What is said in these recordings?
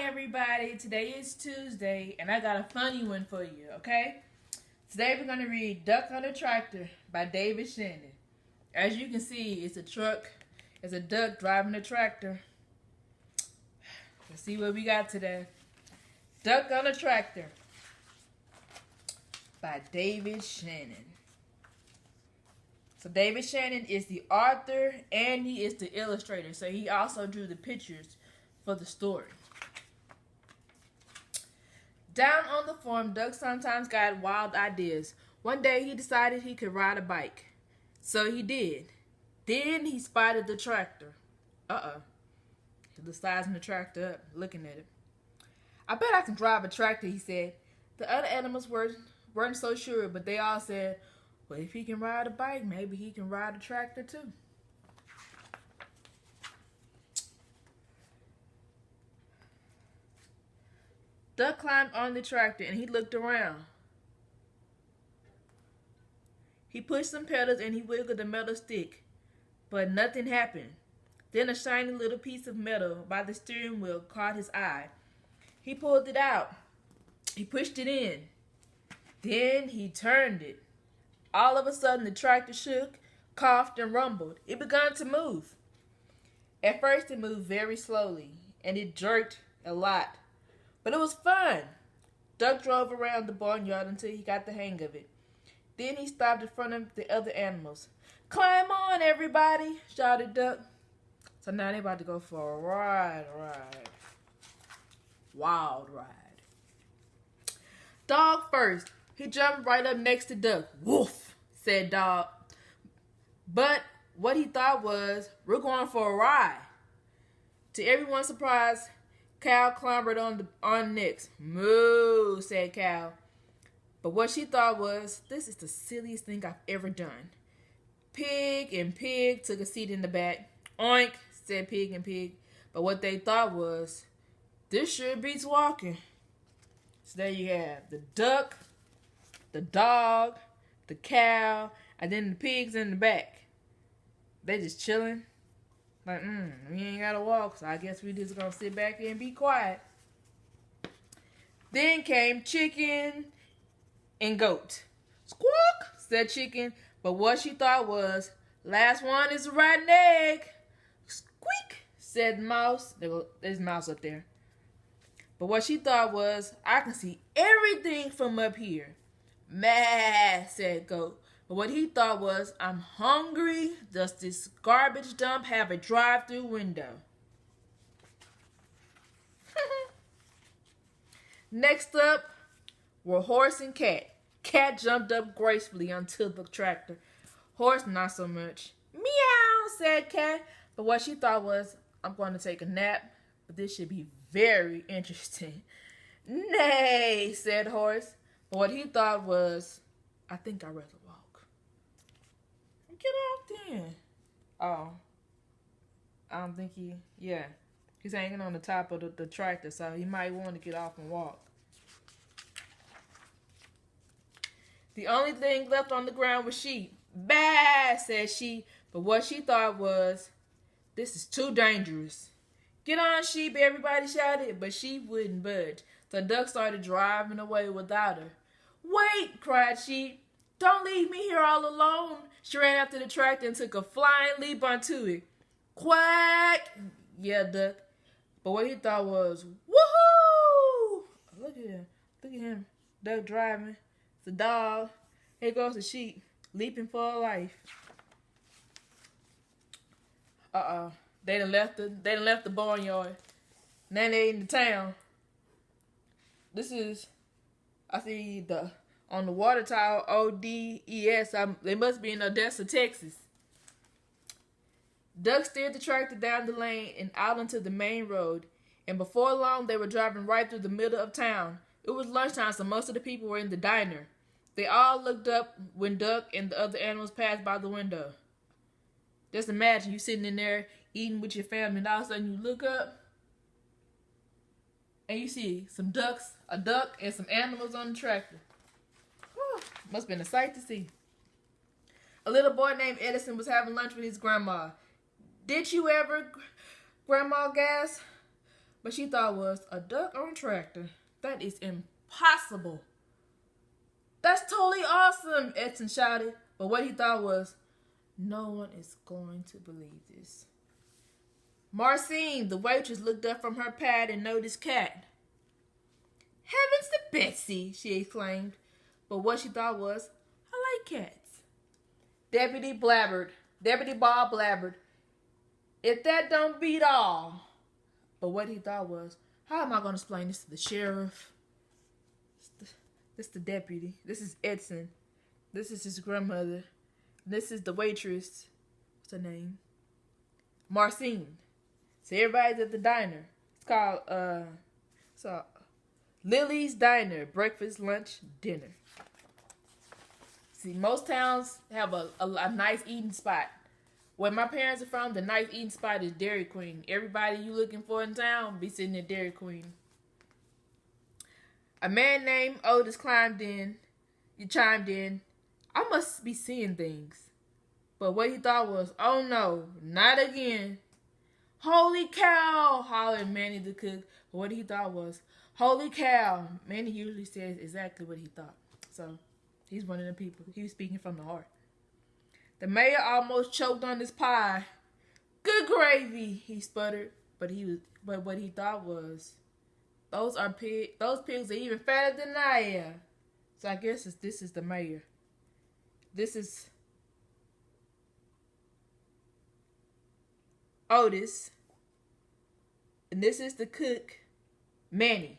everybody. Today is Tuesday, and I got a funny one for you, okay? Today we're going to read Duck on a Tractor by David Shannon. As you can see, it's a truck. It's a duck driving a tractor. Let's see what we got today. Duck on a Tractor by David Shannon. So David Shannon is the author and he is the illustrator. So he also drew the pictures for the story. Down on the farm, Duck sometimes got wild ideas. One day he decided he could ride a bike. So he did. Then he spotted the tractor. He was sizing the tractor up, looking at it. I bet I can drive a tractor, he said. The other animals weren't so sure, but they all said, well, if he can ride a bike, maybe he can ride a tractor too. Duck climbed on the tractor and he looked around. He pushed some pedals and he wiggled the metal stick, but nothing happened. Then a shiny little piece of metal by the steering wheel caught his eye. He pulled it out. He pushed it in. Then he turned it. All of a sudden, the tractor shook, coughed, and rumbled. It began to move. At first, it moved very slowly, and it jerked a lot. But it was fun. Duck drove around the barnyard until he got the hang of it. Then he stopped in front of the other animals. Climb on, everybody, shouted Duck. So now they're about to go for a ride. Wild ride. Dog first. He jumped right up next to Duck. Woof, said Dog. But what he thought was, we're going for a ride. To everyone's surprise, Cow clambered on next. Moo, said Cow. But what she thought was, this is the silliest thing I've ever done. Pig and Pig took a seat in the back. Oink, said Pig and Pig. But what they thought was, this sure beats walking. So there you have the duck, the dog, the cow, and then the pigs in the back. They just chilling. Like, we ain't gotta walk, so I guess we just gonna sit back here and be quiet. Then came Chicken and Goat. Squawk, said Chicken, but what she thought was, last one is a rotten egg. Squeak, said Mouse. There's Mouse up there. But what she thought was, I can see everything from up here. Meh, said Goat. But what he thought was, I'm hungry. Does this garbage dump have a drive-through window? Next up were Horse and Cat. Cat jumped up gracefully onto the tractor. Horse, not so much. Meow, said Cat. But what she thought was, I'm going to take a nap, but this should be very interesting. Nay, said Horse. But what he thought was, I think I'd rather walk. Get off then. Oh. I don't think he's hanging on the top of the tractor, so he might want to get off and walk. The only thing left on the ground was sheep. Bah, said she. But what she thought was, this is too dangerous. Get on, sheep, everybody shouted, but sheep wouldn't budge. So Duck started driving away without her. Wait, cried Sheep. Don't leave me here all alone. She ran after the tractor and took a flying leap onto it. Quack, yelled Duck. But what he thought was, woohoo! Look at him. Look at him. Duck driving. It's a dog. Here goes the sheep, leaping for life. They done left the barnyard. Now they in the town. This is, I see on the water tower, ODS. They must be in Odessa, Texas. Duck steered the tractor down the lane and out onto the main road. And before long, they were driving right through the middle of town. It was lunchtime, so most of the people were in the diner. They all looked up when Duck and the other animals passed by the window. Just imagine you sitting in there eating with your family, and all of a sudden you look up and you see a duck and some animals on the tractor. Whew, must have been a sight to see. A little boy named Edison was having lunch with his grandma. Did you ever, Grandma gasped? But she thought was a duck on a tractor. That is impossible. That's totally awesome, Edson shouted. But what he thought was, no one is going to believe this. Marcine, the waitress, looked up from her pad and noticed Cat. Heavens to Betsy, she exclaimed. But what she thought was, I like cats. Deputy Bob blabbered, if that don't beat all. But what he thought was, how am I going to explain this to the sheriff? This is the deputy. This is Edson. This is his grandmother. This is the waitress. What's her name? Marcine. So everybody's at the diner. It's called Lily's Diner. Breakfast, lunch, dinner. See, most towns have a nice eating spot. Where my parents are from, the nice eating spot is Dairy Queen. Everybody you looking for in town be sitting at Dairy Queen. A man named Otis chimed in. I must be seeing things. But what he thought was, oh no, not again. Holy cow, hollered Manny the cook. But what he thought was, holy cow. Manny usually says exactly what he thought. So, he's one of the people. He was speaking from the heart. The mayor almost choked on his pie. Good gravy, he sputtered. But what he thought was, those pigs are even fatter than I am. So I guess this is the mayor. This is Otis. And this is the cook, Manny.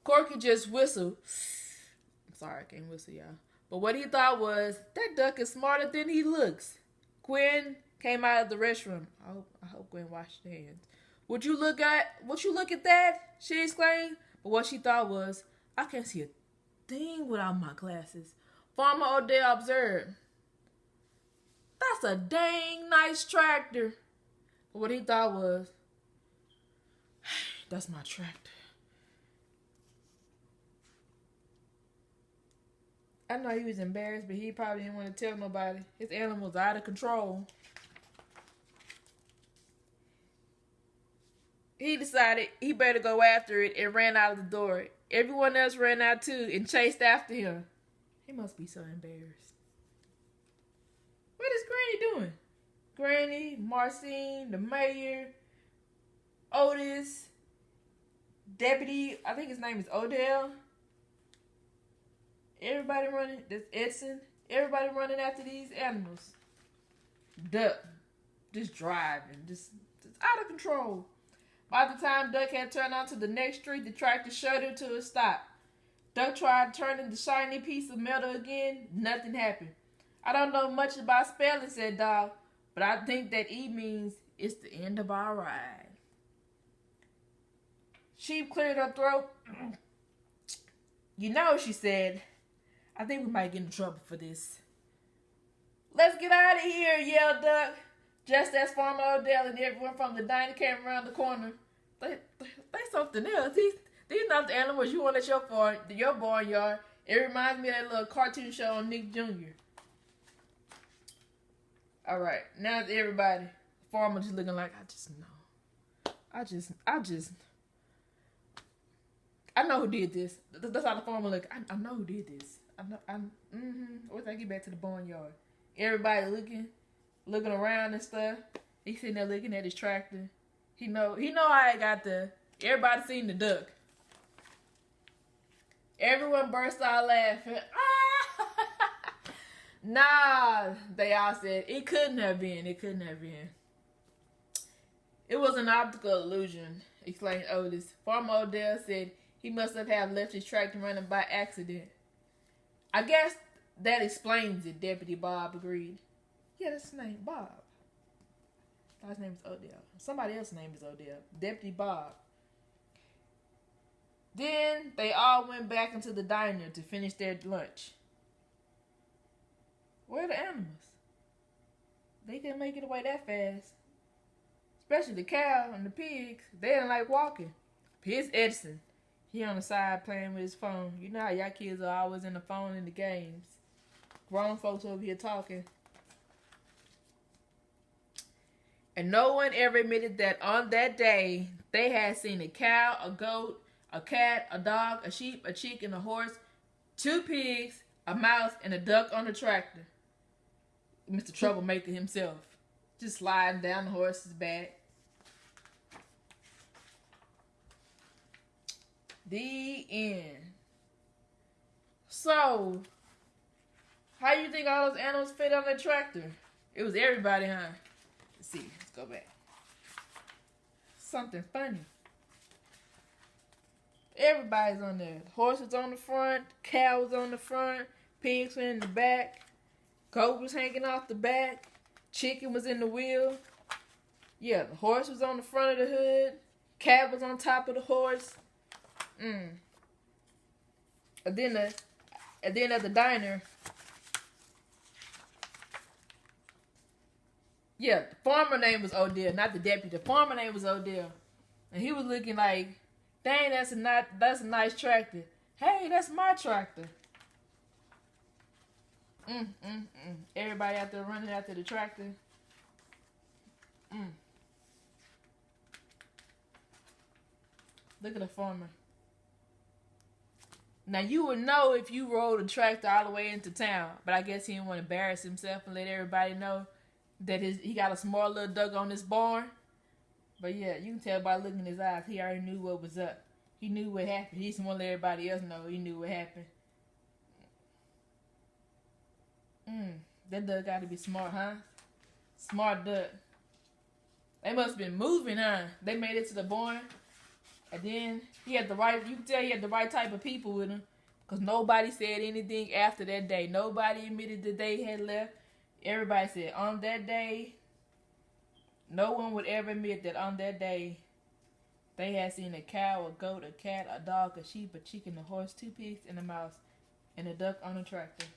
Corky just whistled. I'm sorry, I can't whistle, y'all. But what he thought was, that duck is smarter than he looks. Gwen came out of the restroom. I hope Gwen washed her hands. Would you look at that? She exclaimed. But what she thought was, I can't see a thing without my glasses. Farmer Odell observed. That's a dang nice tractor. But what he thought was, that's my tractor. I know he was embarrassed, but he probably didn't want to tell nobody. His animal's out of control. He decided he better go after it and ran out of the door. Everyone else ran out too and chased after him. He must be so embarrassed. What is Granny doing? Granny, Marcine, the mayor, Otis, Deputy, I think his name is Odell. Everybody running, that's Edson. Everybody running after these animals. Duck, just driving, just out of control. By the time Duck had turned onto the next street, the tractor shuddered to a stop. Duck tried turning the shiny piece of metal again. Nothing happened. I don't know much about spelling, said Dog, but I think that E means it's the end of our ride. Sheep cleared her throat. You know, she said, I think we might get in trouble for this. Let's get out of here, yelled Duck. Just as Farmer Odell and everyone from the diner came around the corner. They something else. These not the animals you want at your barnyard. It reminds me of that little cartoon show on Nick Jr. All right, now it's everybody. Farmer just looking like, I know who did this. That's how the farmer look. I know who did this. Once I get back to the barnyard, everybody looking around and stuff. He's sitting there looking at his tractor. He know how I got there. Everybody seen the duck. Everyone burst out laughing. Nah, they all said, it couldn't have been. It couldn't have been. It was an optical illusion, explained Otis. Farmer Odell said he must have left his tractor running by accident. I guess that explains it, Deputy Bob agreed. Yeah, that's his name, Bob. His name is Odell. Somebody else's name is Odell. Deputy Bob. Then they all went back into the diner to finish their lunch. Where are the animals? They couldn't make it away that fast. Especially the cow and the pigs. They didn't like walking. Here's Edson. He on the side playing with his phone. You know how y'all kids are always in the phone in the games. Grown folks over here talking. And no one ever admitted that on that day they had seen a cow, a goat, a cat, a dog, a sheep, a chicken, a horse, 2 pigs, a mouse, and a duck on the tractor. Mr. Troublemaker himself. Just sliding down the horse's back. The end. So, how you think all those animals fit on the tractor? It was everybody, huh? Let's see. Let's go back. Something funny. Everybody's on there. Horse was on the front. Cow was on the front. Pigs were in the back. Goat was hanging off the back. Chicken was in the wheel. Yeah, the horse was on the front of the hood. Cat was on top of the horse. And then at the diner, yeah, the farmer name was Odell, not the deputy. The farmer name was Odell, and he was looking like, dang, that's a nice tractor. Hey, that's my tractor. Everybody out there running after the tractor. Look at the farmer. Now, you would know if you rode a tractor all the way into town, but I guess he didn't want to embarrass himself and let everybody know that he got a small little duck on his barn. But yeah, you can tell by looking in his eyes, he already knew what was up. He knew what happened. He just want to let everybody else know he knew what happened. That duck got to be smart, huh? Smart duck. They must have been moving, huh? They made it to the barn. And then he had the right, you can tell he had the right type of people with him. Because nobody said anything after that day. Nobody admitted that they had left. Everybody said on that day, no one would ever admit that on that day, they had seen a cow, a goat, a cat, a dog, a sheep, a chicken, a horse, 2 pigs, and a mouse, and a duck on a tractor.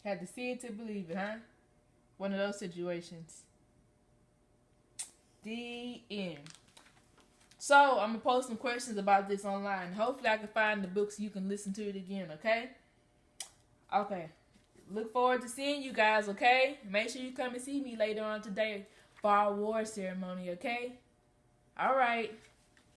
Had to see it to believe it, huh? One of those situations. The end. So, I'm going to post some questions about this online. Hopefully, I can find the books so you can listen to it again, okay? Okay. Look forward to seeing you guys, okay? Make sure you come and see me later on today for our award ceremony, okay? All right.